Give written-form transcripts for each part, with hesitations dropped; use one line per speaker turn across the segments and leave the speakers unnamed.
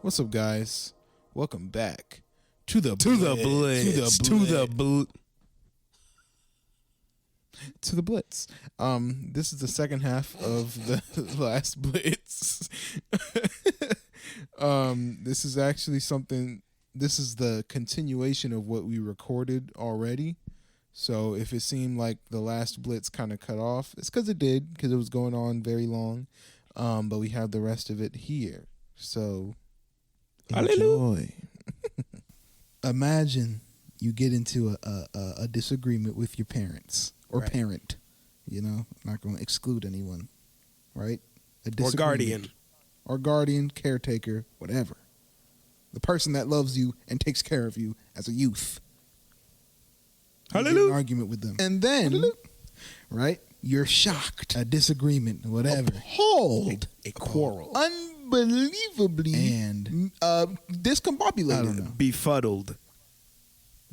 What's up, guys? Welcome back to the Blitz. This is the second half of the last Blitz. This is actually something. This is the continuation of what we recorded already. So if it seemed like the last Blitz kind of cut off, it's because it did, because it was going on very long. But we have the rest of it here. So enjoy. Imagine you get into a disagreement with your parents or parent. You know, I'm not going to exclude anyone, right?
Or guardian.
Or guardian, caretaker, whatever. The person that loves you and takes care of you as a youth.
Hallelujah.
You get an argument with them. And then, right, you're shocked. A disagreement, whatever. Appalled.
A quarrel.
Unbelievably. And discombobulated.
Befuddled.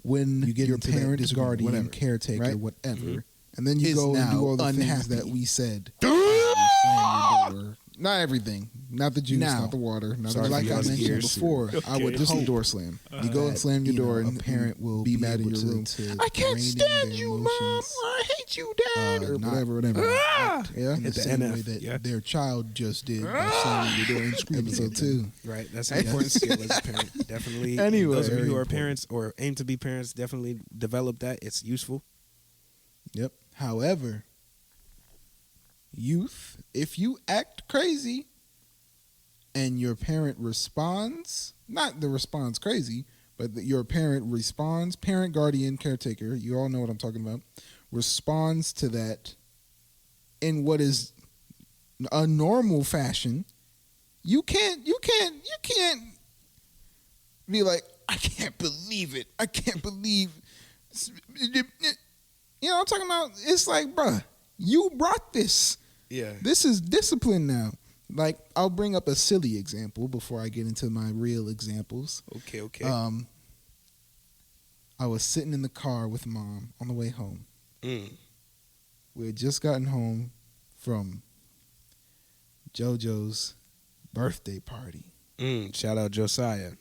When you get your parent, guardian, whatever, caretaker, whatever. Mm-hmm. And then you go and do all the things that we said. Slam your door. Not everything. Not the juice, not the water. Not like I mentioned before. Okay. I would just door slam. You go and slam your door, and a parent will be mad in your room. I can't stand you, Mom. I hate you, Dad. Or whatever. Yeah, in the same way that their child just did by slamming your door and screaming. Episode 2.
Right. That's an important skill as a parent. Definitely.
Anyway,
those of you who are parents or aim to be parents, definitely develop that. It's useful.
Yep. However, youth, if you act crazy and your parent responds, not the response crazy, but your parent responds, parent, guardian, caretaker, you all know what I'm talking about, responds to that in what is a normal fashion, you can't be like, I can't believe it. I can't believe, you know what I'm talking about? It's like, bruh, you brought this.
Yeah.
This is discipline now. Like, I'll bring up a silly example before I get into my real examples.
Okay.
I was sitting in the car with Mom on the way home. We had just gotten home from JoJo's birthday party.
Shout out Josiah.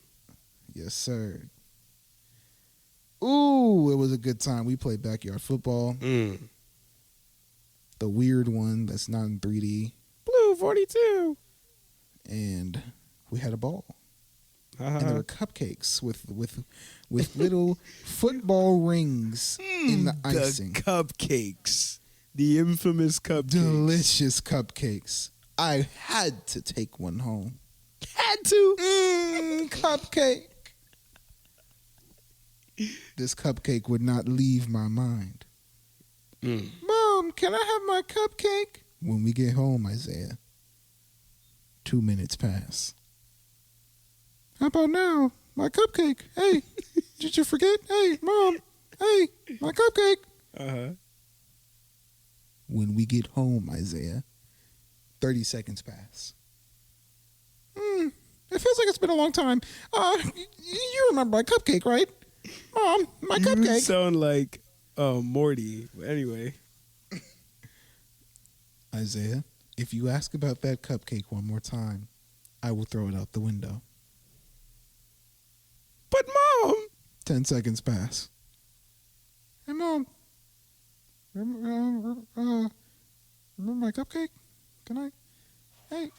Yes, sir. Ooh, it was a good time. We played backyard football. The weird one that's not in 3D.
Blue 42.
And we had a ball. And there were cupcakes with little football rings in the icing.
The cupcakes. The infamous cupcakes.
Delicious cupcakes. I had to take one home.
Had to?
Cupcake. This cupcake would not leave my mind. Mom, can I have my cupcake? When we get home, Isaiah, 2 minutes pass. How about now? My cupcake. Hey, did you forget? Hey, Mom. Hey, my cupcake. When we get home, Isaiah, 30 seconds pass. It feels like it's been a long time. You remember my cupcake, right? Mom, my cupcake.
You sound like Morty. Anyway.
Isaiah, if you ask about that cupcake one more time, I will throw it out the window.
But Mom!
10 seconds pass. Hey, Mom. Remember my cupcake? Can I? Hey.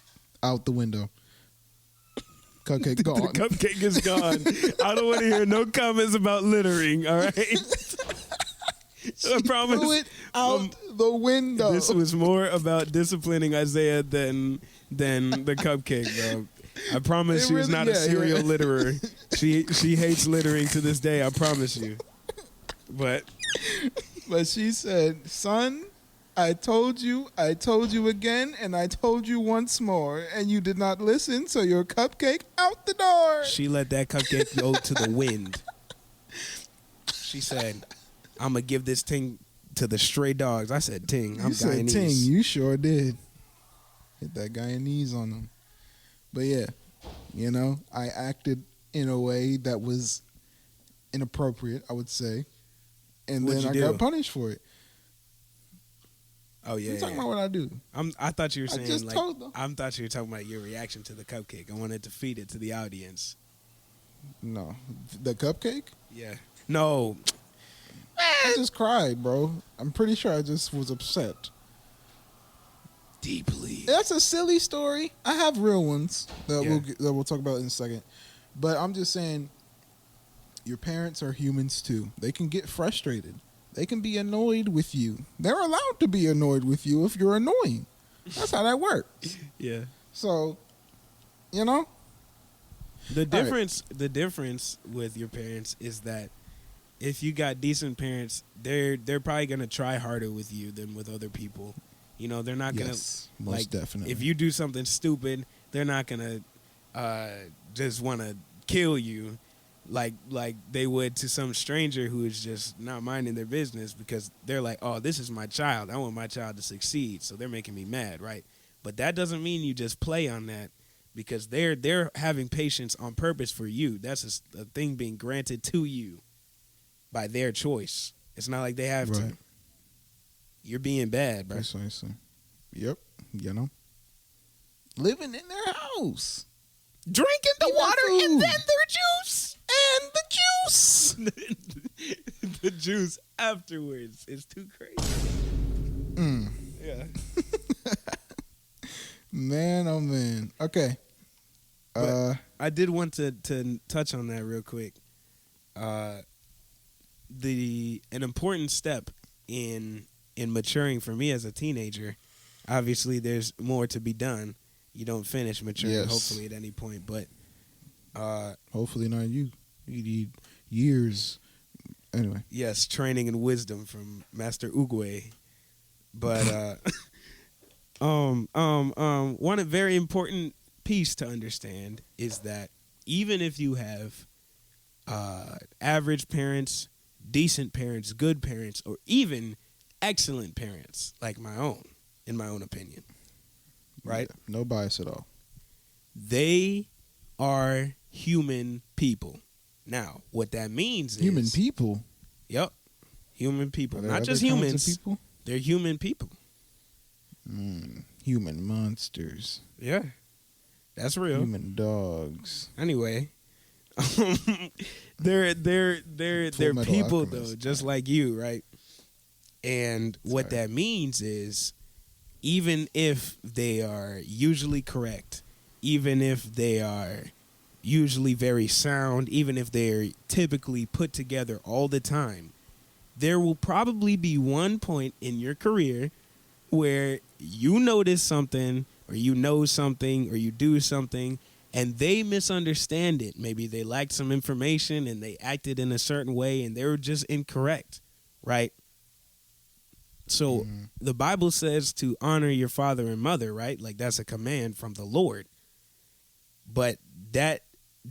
Out the window. Cupcake gone.
The cupcake is gone. I don't want to hear no comments about littering, all right? I promise.
Threw it out the window.
This was more about disciplining Isaiah than the cupcake, bro. I promise she was not a serial litterer. She hates littering to this day. I promise you. But
she said, "Son, I told you again, and I told you once more, and you did not listen. So your cupcake out the door."
She let that cupcake go to the wind. She said, I'm going to give this thing to the stray dogs. I said ting. I'm Guyanese.
You said ting. You sure did. Hit that Guyanese on them. But yeah, you know, I acted in a way that was inappropriate, I would say. And then I got punished for it.
Oh yeah.
I'm talking about what I do.
I thought you were saying
just told them.
I thought you were talking about your reaction to the cupcake. I wanted to feed it to the audience.
No, the cupcake.
Yeah. No.
I just cried, bro. I'm pretty sure I just was upset.
Deeply.
That's a silly story. I have real ones that we'll talk about in a second. But I'm just saying, your parents are humans too. They can get frustrated. They can be annoyed with you. They're allowed to be annoyed with you if you're annoying. That's how that works.
Yeah.
So, you know,
the difference with your parents is that if you got decent parents, they're probably gonna try harder with you than with other people. You know, they're not gonna
most definitely.
If you do something stupid, they're not gonna just want to kill you like they would to some stranger who is just not minding their business because they're like, oh, this is my child. I want my child to succeed, so they're making me mad, right? But that doesn't mean you just play on that because they're having patience on purpose for you. That's a thing being granted to you by their choice. It's not like they have to. You're being bad, bro.
Precisely. Yep. You know, living in their house,
drinking the water and then their juice.
And the juice.
The juice afterwards is too crazy. Yeah.
Man, oh man. Okay.
I did want to touch on that real quick. An important step in maturing for me as a teenager. Obviously, there's more to be done. You don't finish maturing, hopefully, at any point, but
hopefully not you. You need years. Anyway.
Yes, training and wisdom from Master Oogway. But one very important piece to understand is that even if you have average parents, decent parents, good parents, or even excellent parents like my own, in my own opinion, right?
No bias at all.
They are human people. Now, what that means is...
Human people?
Yep. Human people. Not just humans.
People?
They're human people.
Human monsters.
Yeah. That's real.
Human dogs.
Anyway. They're people, Alchemist, though, just like you, right? And what that means is even if they are usually correct, even if they are usually very sound, even if they're typically put together all the time, there will probably be one point in your career where you notice something or you know something or you do something and they misunderstand it. Maybe they lacked some information and they acted in a certain way and they were just incorrect, right? So the Bible says to honor your father and mother, right? Like that's a command from the Lord. But that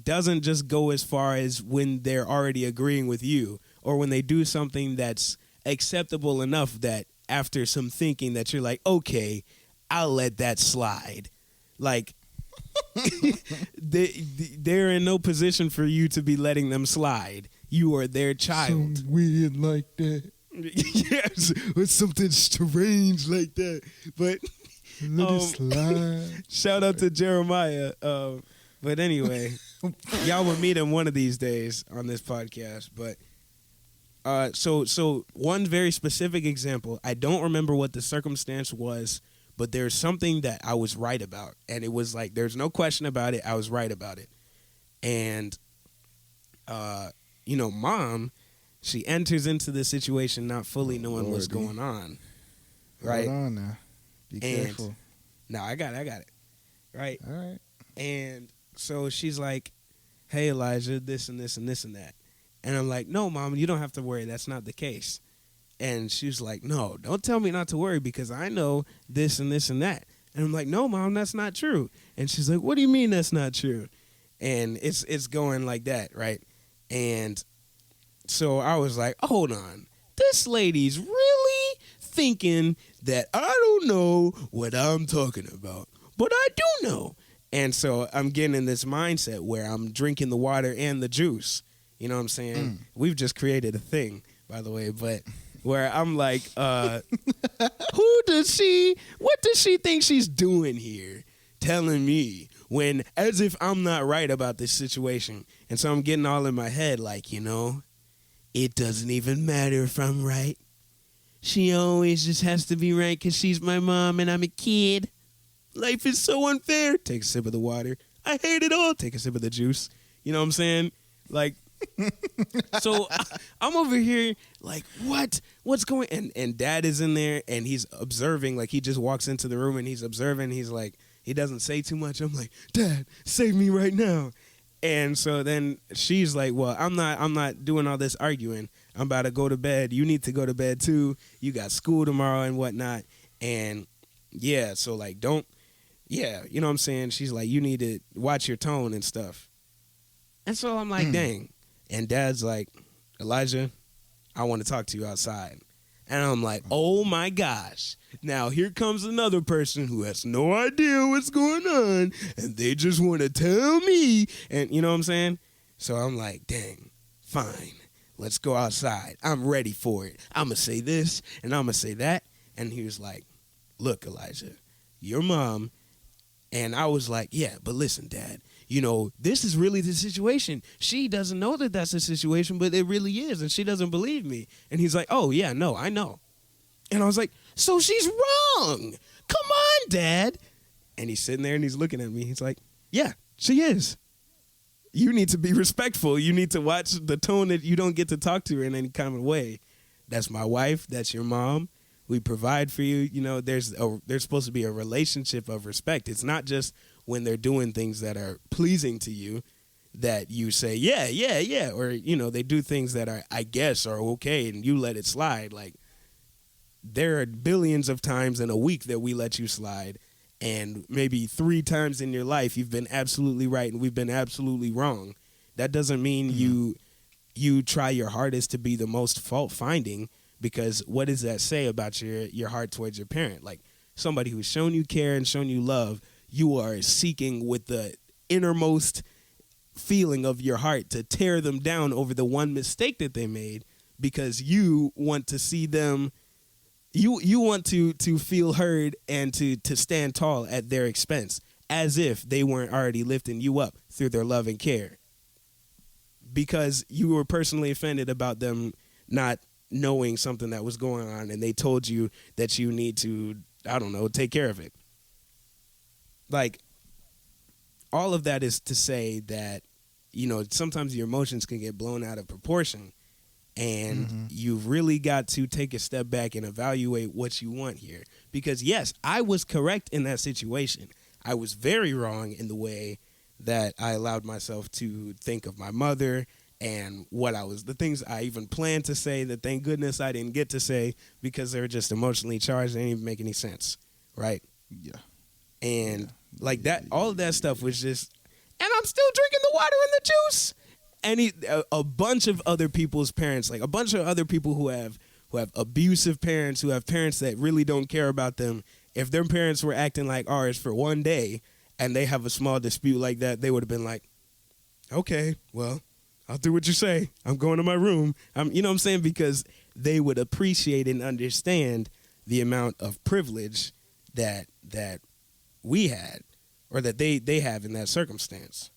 doesn't just go as far as when they're already agreeing with you or when they do something that's acceptable enough that after some thinking that you're like, okay, I'll let that slide. Like they're in no position for you to be letting them slide. You are their child.
So weird like that.
Yes, it's something strange like that. But
let it slide.
Shout out to Jeremiah. But anyway, y'all will meet him one of these days on this podcast. But so one very specific example. I don't remember what the circumstance was, but there's something that I was right about, and it was like there's no question about it. I was right about it, and Mom, she enters into the situation not fully knowing what's going on. Right?
Hold on now. Be careful.
No, I got it. Right?
All right.
And so she's like, hey, Elijah, this and this and this and that. And I'm like, no, Mom, you don't have to worry. That's not the case. And she's like, no, don't tell me not to worry because I know this and this and that. And I'm like, no, Mom, that's not true. And she's like, what do you mean that's not true? And it's going like that, right? And so I was like, hold on. This lady's really thinking that I don't know what I'm talking about, but I do know. And so I'm getting in this mindset where I'm drinking the water and the juice. You know what I'm saying? We've just created a thing, by the way, but where I'm like, what does she think she's doing here? Telling me when, as if I'm not right about this situation. And so I'm getting all in my head like, it doesn't even matter if I'm right. She always just has to be right because she's my mom and I'm a kid. Life is so unfair. Take a sip of the water. I hate it all. Take a sip of the juice. You know what I'm saying? Like, so I'm over here like, what's going on? And dad is in there and he's observing. Like, he just walks into the room and he's observing. He's like, he doesn't say too much. I'm like, Dad, save me right now. And so then she's like, well, I'm not doing all this arguing. I'm about to go to bed. You need to go to bed too. You got school tomorrow and whatnot. And yeah, so like, you know what I'm saying? She's like, you need to watch your tone and stuff. And so I'm like, dang. And dad's like, Elijah, I want to talk to you outside. And I'm like, oh my gosh. Now here comes another person who has no idea what's going on. And they just want to tell me. And you know what I'm saying? So I'm like, dang, fine. Let's go outside. I'm ready for it. I'm going to say this and I'm going to say that. And he was like, look, Elijah, your mom. And I was like, yeah, but listen, Dad, this is really the situation. She doesn't know that that's the situation, but it really is. And she doesn't believe me. And he's like, oh, yeah, no, I know. And I was like, so she's wrong. Come on, Dad. And he's sitting there and he's looking at me. He's like, yeah, she is. You need to be respectful. You need to watch the tone that you don't get to talk to her in any kind of way. That's my wife. That's your mom. We provide for you. There's supposed to be a relationship of respect. It's not just when they're doing things that are pleasing to you that you say, yeah. Or, they do things that are, I guess, are okay and you let it slide. Like, there are billions of times in a week that we let you slide. And maybe 3 times in your life you've been absolutely right and we've been absolutely wrong. That doesn't mean you try your hardest to be the most fault-finding, because what does that say about your heart towards your parent? Like, somebody who's shown you care and shown you love, you are seeking with the innermost feeling of your heart to tear them down over the one mistake that they made, because you want to see them. You want to feel heard and to stand tall at their expense, as if they weren't already lifting you up through their love and care, because you were personally offended about them not knowing something that was going on and they told you that you need to, I don't know, take care of it. Like, all of that is to say that, sometimes your emotions can get blown out of proportion. And you've really got to take a step back and evaluate what you want here. Because, yes, I was correct in that situation. I was very wrong in the way that I allowed myself to think of my mother and the things I even planned to say that thank goodness I didn't get to say because they were just emotionally charged. They didn't even make any sense, right?
Yeah.
And all of that stuff was just, and I'm still drinking the water and the juice. A bunch of other people's parents, like a bunch of other people who have abusive parents, who have parents that really don't care about them, if their parents were acting like ours for one day and they have a small dispute like that, they would have been like, okay, well, I'll do what you say. I'm going to my room. You know what I'm saying? Because they would appreciate and understand the amount of privilege that we had, or that they have in that circumstance.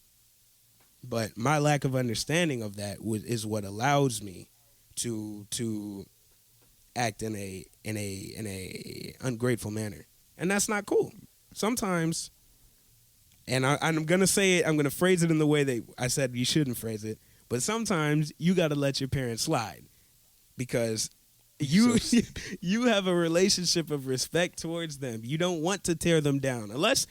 But my lack of understanding of that is what allows me to act in a ungrateful manner, and that's not cool. Sometimes, and I'm gonna say it, I'm gonna phrase it in the way that I said you shouldn't phrase it. But sometimes you got to let your parents slide, because you have a relationship of respect towards them. You don't want to tear them down, unless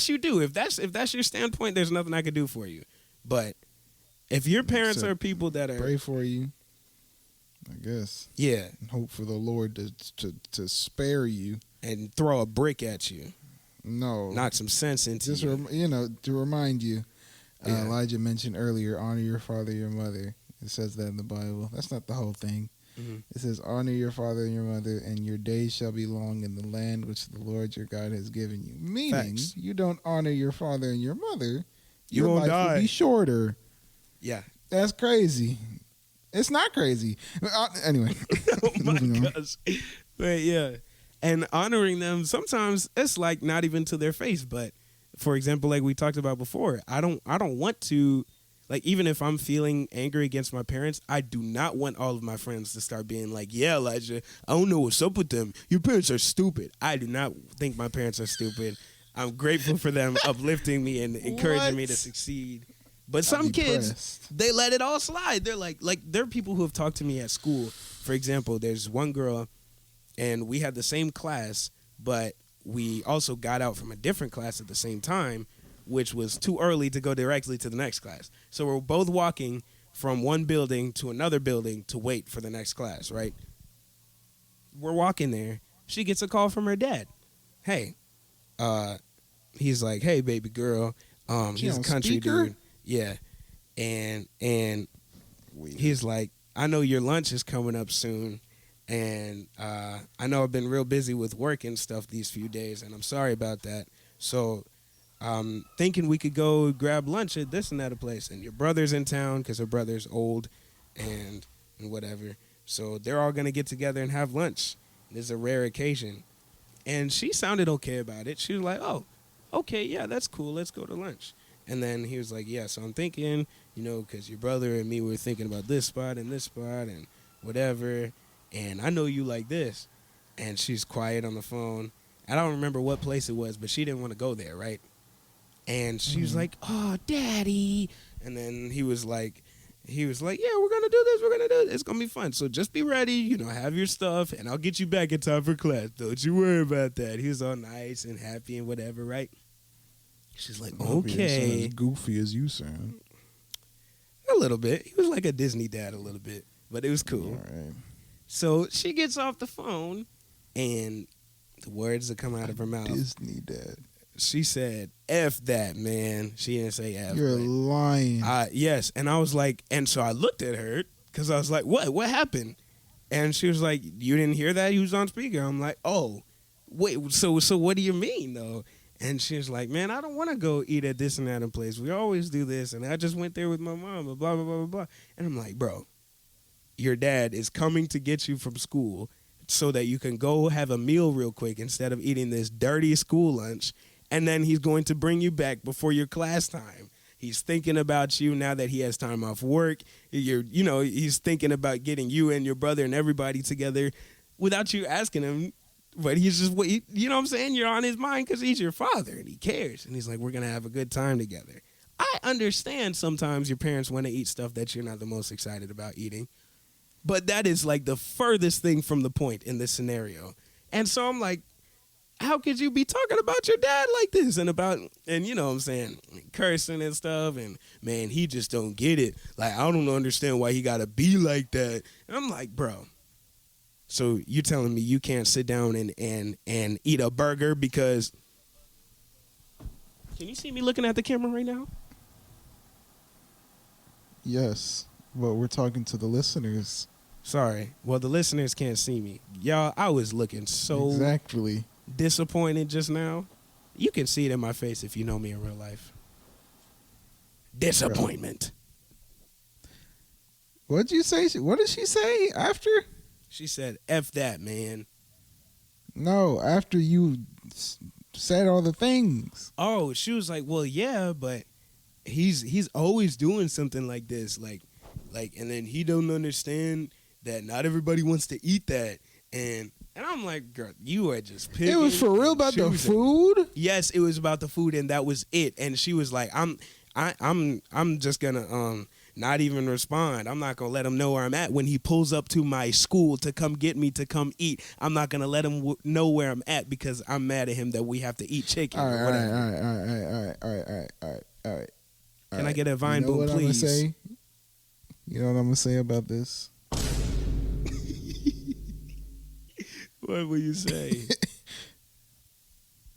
you do. If that's your standpoint, there's nothing I can do for you. But if your parents are people that are,
pray for you, I guess.
Yeah.
And hope for the Lord to spare you
and throw a brick at you.
No.
Knock some sense into
you. To remind you, Elijah mentioned earlier, honor your father and your mother. It says that in the Bible. That's not the whole thing. Mm-hmm. It says, honor your father and your mother, and your days shall be long in the land which the Lord your God has given you. Meaning, Facts. You don't honor your father and your mother, your life will be shorter.
Yeah.
That's crazy. It's not crazy. Anyway.
Oh my gosh. But yeah. And honoring them, sometimes it's like not even to their face. But for example, like we talked about before, I don't want to, like, even if I'm feeling angry against my parents, I do not want all of my friends to start being like, yeah, Elijah, I don't know what's up with them. Your parents are stupid. I do not think my parents are stupid. I'm grateful for them uplifting me and encouraging me to succeed. But some kids, they let it all slide. They're like there are people who have talked to me at school. For example, there's one girl, and we had the same class, but we also got out from a different class at the same time, which was too early to go directly to the next class. So we're both walking from one building to another building to wait for the next class, right? We're walking there. She gets a call from her dad. Hey, he's like, hey, baby girl. He's a country speaker? Dude. Yeah. And he's like, I know your lunch is coming up soon. And I know I've been real busy with work and stuff these few days, and I'm sorry about that. So thinking we could go grab lunch at this and that place. And your brother's in town because her brother's old and whatever. So they're all going to get together and have lunch. It's a rare occasion. And she sounded okay about it. She was like, oh, okay, yeah, that's cool. Let's go to lunch. And then he was like, yeah, so I'm thinking, because your brother and me were thinking about this spot and whatever. And I know you like this. And she's quiet on the phone. I don't remember what place it was, but she didn't want to go there, right? And she was like, oh, Daddy. And then he was like, yeah, we're going to do this. We're going to do it. It's going to be fun. So just be ready, have your stuff, and I'll get you back in time for class. Don't you worry about that. He was all nice and happy and whatever, right? She's like, okay.
As goofy as you sound.
A little bit. He was like a Disney dad a little bit, but it was cool. All right. So she gets off the phone, and the words that come out of her mouth.
Disney dad.
She said, F that, man. She didn't say F.
You're lying.
Yes. And I was like, and so I looked at her, because I was like, what? What happened? And she was like, you didn't hear that? He was on speaker. I'm like, oh, wait, so what do you mean, though? And she was like, man, I don't want to go eat at this and that place. We always do this. And I just went there with my mom, blah, blah, blah, blah, blah. And I'm like, bro, your dad is coming to get you from school so that you can go have a meal real quick instead of eating this dirty school lunch. And then he's going to bring you back before your class time. He's thinking about you now that he has time off work. He's thinking about getting you and your brother and everybody together without you asking him. But he's just, you know what I'm saying? You're on his mind because he's your father and he cares. And he's like, we're going to have a good time together. I understand sometimes your parents want to eat stuff that you're not the most excited about eating. But that is like the furthest thing from the point in this scenario. And so I'm like, how could you be talking about your dad like this? And you know what I'm saying, cursing and stuff. And, man, he just don't get it. Like, I don't understand why he got to be like that. And I'm like, bro. So you're telling me you can't sit down and eat a burger because... Can you see me looking at the camera right now?
Yes, but we're talking to the listeners.
Sorry. Well, the listeners can't see me. Y'all, I was looking so
exactly
disappointed just now. You can see it in my face if you know me in real life. Disappointment.
What'd you say? What did she say after?
She said, F that, man.
No, after you said all the things.
Oh, she was like, well, yeah, but he's always doing something like this. Like, and then he don't understand that not everybody wants to eat that. And I'm like, girl, you are just picking.
It was for real about the food?
Yes, it was about the food, and that was it. And she was like, I'm just gonna not even respond. I'm not going to let him know where I'm at when he pulls up to my school to come get me to come eat. I'm not going to let him know where I'm at because I'm mad at him that we have to eat chicken or whatever.
All right.
Can I get a Vine Boom, please?
You know what I'm going to say about this?
What will you say?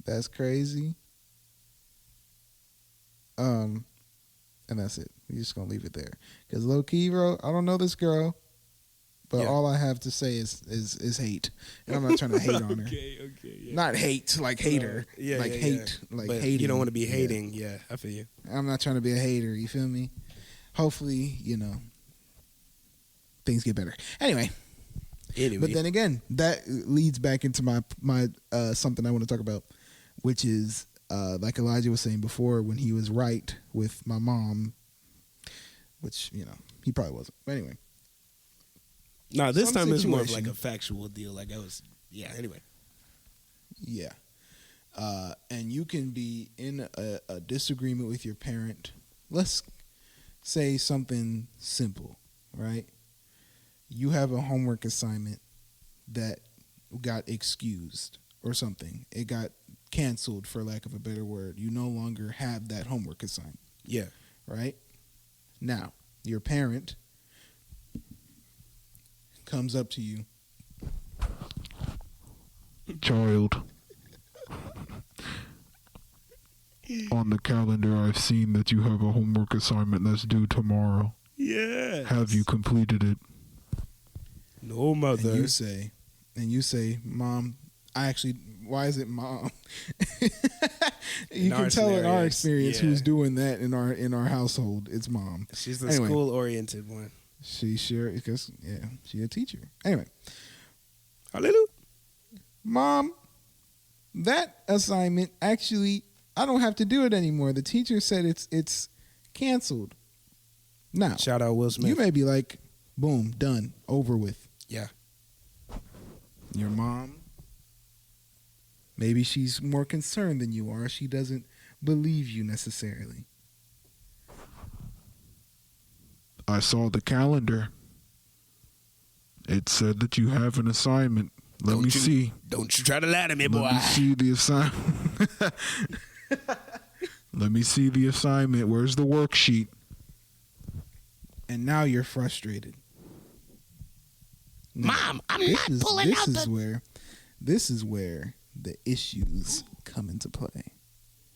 That's crazy. And that's it. We're just going to leave it there. Because low key, bro, I don't know this girl, but all I have to say is hate. And I'm not trying to hate on her.
Okay. Yeah.
Not hate, like hater. Hate. Like
but
hating.
You don't want to be hating. Yeah, I feel you.
I'm not trying to be a hater. You feel me? Hopefully, things get better. Anyway. But then again, that leads back into my something I want to talk about, which is like Elijah was saying before, when he was right with my mom, which he probably wasn't. But anyway,
no, this time it's more of like a factual deal. Like I was, Anyway,
and you can be in a disagreement with your parent. Let's say something simple, right? You have a homework assignment that got excused or something. It got canceled, for lack of a better word. You no longer have that homework assignment.
Yeah.
Right? Now, your parent comes up to you.
Child, on the calendar I've seen that you have a homework assignment that's due tomorrow.
Yeah.
Have you completed it?
No, mother.
And you say, Mom, why is it Mom? You can tell in our experience who's doing that in our household. It's Mom.
She's the school-oriented one.
She because she's a teacher. Anyway.
Hallelujah.
Mom, that assignment, actually, I don't have to do it anymore. The teacher said it's canceled. Now,
shout out Will Smith.
You may be like, boom, done, over with.
Yeah.
Your mom, maybe she's more concerned than you are. She doesn't believe you necessarily.
I saw the calendar. It said that you have an assignment. Let me see.
Don't you try to lie to me, boy.
Let me see the assignment. Let me see the assignment. Where's the worksheet?
And now you're frustrated.
Mom, I'm not pulling out
This is where the issues come into play.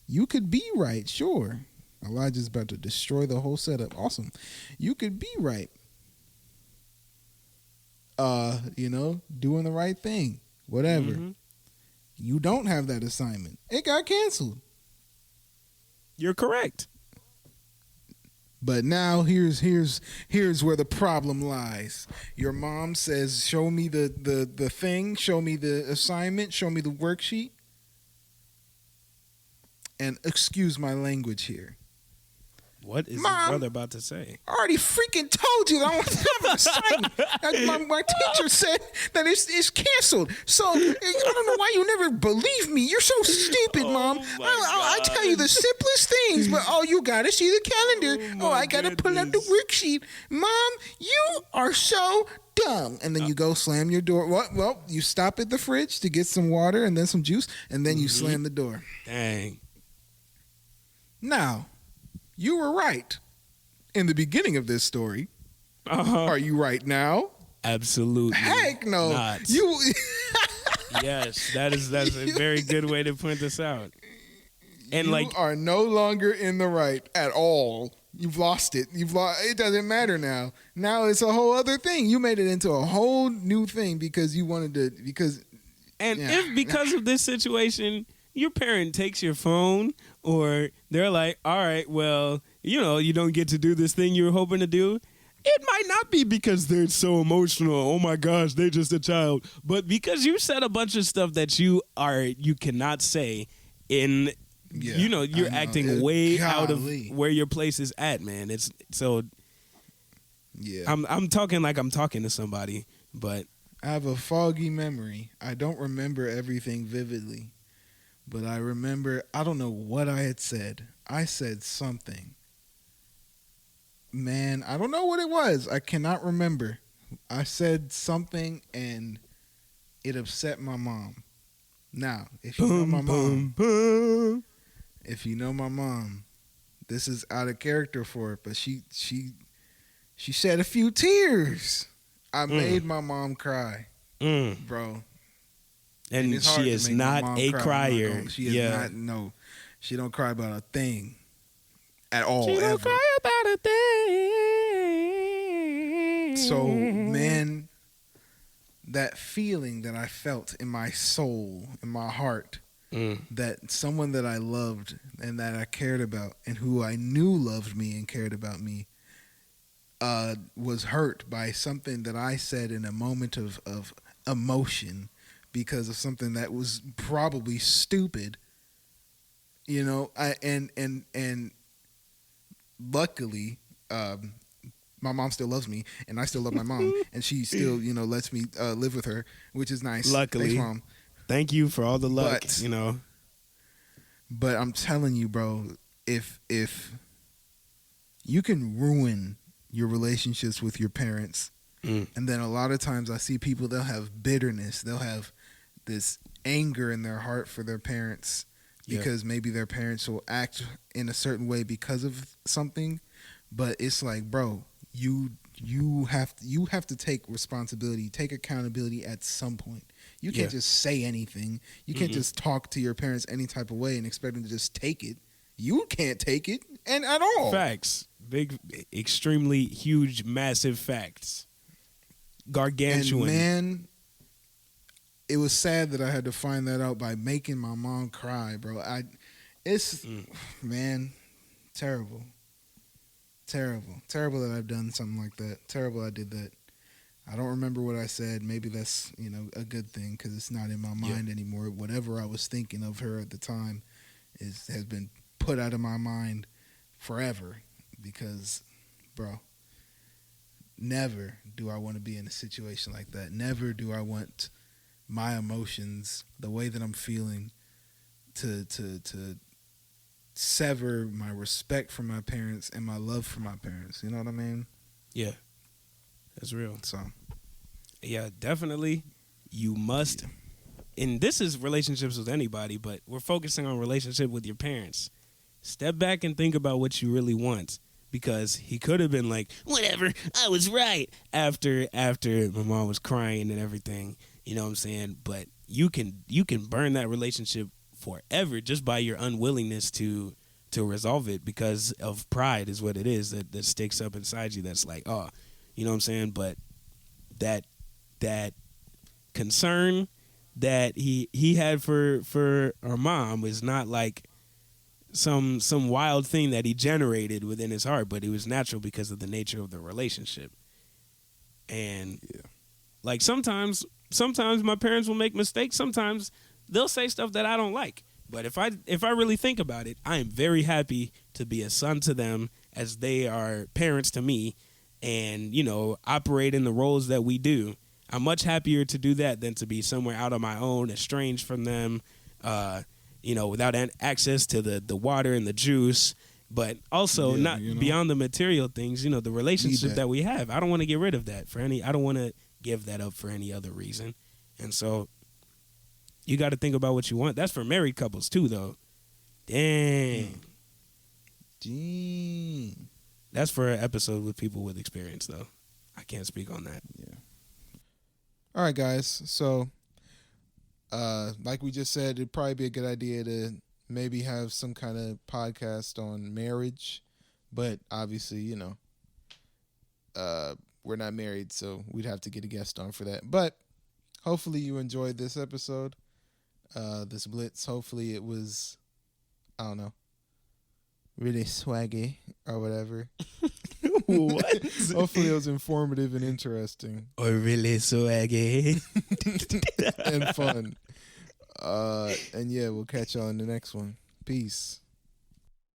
You could be right, sure. Elijah's about to destroy the whole setup. Awesome. You could be right. Doing the right thing. Whatever. Mm-hmm. You don't have that assignment. It got canceled.
You're correct.
But now here's where the problem lies. Your mom says, show me the thing, show me the assignment, show me the worksheet. And excuse my language here.
What is Mom, your brother about to say?
I already freaking told you that I don't have an assignment. My teacher said that it's canceled. So I don't know why you never believe me. You're so stupid, Mom. I tell you the simplest things, but you gotta see the calendar. I gotta pull out the worksheet. Mom, you are so dumb. And then you go slam your door. Well, you stop at the fridge to get some water and then some juice, and then you slam the door.
Dang.
Now, you were right in the beginning of this story. Are you right now?
Absolutely.
Heck no.
Not. Yes, that's a very good way to point this out. And
you are no longer in the right at all. You've lost it. It doesn't matter now. Now it's a whole other thing. You made it into a whole new thing because you wanted to. Because
of this situation, your parent takes your phone, or they're like, all right, well, you don't get to do this thing you were hoping to do. It might not be because they're so emotional. Oh my gosh, they're just a child. But because you said a bunch of stuff that you cannot say in, you're acting way out of where your place is at, man. It's so. Yeah. I'm talking like I'm talking to somebody, but
I have a foggy memory. I don't remember everything vividly. But I remember, I don't know what I had said. I said something. Man, I don't know what it was. I cannot remember. I said something and it upset my mom. Now, if you know my mom, this is out of character for her, but she shed a few tears. I made my mom cry, bro.
And she is not a crier.
She is not. No, she don't cry about a thing at all.
She don't cry about a thing.
So, man, that feeling that I felt in my soul, in my heart, that someone that I loved and that I cared about and who I knew loved me and cared about me, was hurt by something that I said in a moment of emotion because of something that was probably stupid, you know, and luckily, my mom still loves me, and I still love my mom, and she still, you know, lets me live with her, which is nice.
Luckily,
thanks, Mom.
Thank you for all the luck, you know.
But I'm telling you, bro, if you can ruin your relationships with your parents, and then a lot of times I see people, they'll have bitterness, they'll have this anger in their heart for their parents because maybe their parents will act in a certain way because of something. But it's like, bro, you have to take responsibility, take accountability at some point. You can't just say anything. You can't just talk to your parents any type of way and expect them to just take it. You can't take it, and at all.
Facts. Big, extremely huge, massive facts. Gargantuan.
And man, it was sad that I had to find that out by making my mom cry, bro. Man, terrible. Terrible that I've done something like that. Terrible I did that. I don't remember what I said. Maybe that's, you know, a good thing because it's not in my mind anymore. Whatever I was thinking of her at the time has been put out of my mind forever because, bro, never do I want to be in a situation like that. Never do I want my emotions, the way that I'm feeling, to sever my respect for my parents and my love for my parents. You know what I mean?
Yeah. That's real.
So,
yeah, definitely. You must, and this is relationships with anybody, but we're focusing on relationship with your parents. Step back and think about what you really want, because he could have been like, whatever, I was right, after my mom was crying and everything. You know what I'm saying? But you can burn that relationship forever just by your unwillingness to resolve it because of pride is what it is that sticks up inside you. That's like, oh, you know what I'm saying? But that concern that he had for our mom was not like some wild thing that he generated within his heart, but it was natural because of the nature of the relationship. And like sometimes my parents will make mistakes. Sometimes they'll say stuff that I don't like. But if I really think about it, I am very happy to be a son to them as they are parents to me. And, you know, operate in the roles that we do. I'm much happier to do that than to be somewhere out on my own, estranged from them, you know, without access to the water and the juice, but also not beyond the material things, you know, the relationship that we have. I don't want to get rid of that I don't want to give that up for any other reason. And so you got to think about what you want. That's for married couples too, though. Dang. That's for an episode with people with experience, though. I can't speak on that.
Yeah. All right, guys. So, like we just said, it'd probably be a good idea to maybe have some kind of podcast on marriage. But obviously, you know, we're not married, so we'd have to get a guest on for that. But hopefully you enjoyed this episode, this Blitz. Hopefully it was, I don't know, really swaggy or whatever.
What?
Hopefully it was informative and interesting.
Or really swaggy.
And fun. And yeah, we'll catch y'all in the next one. Peace.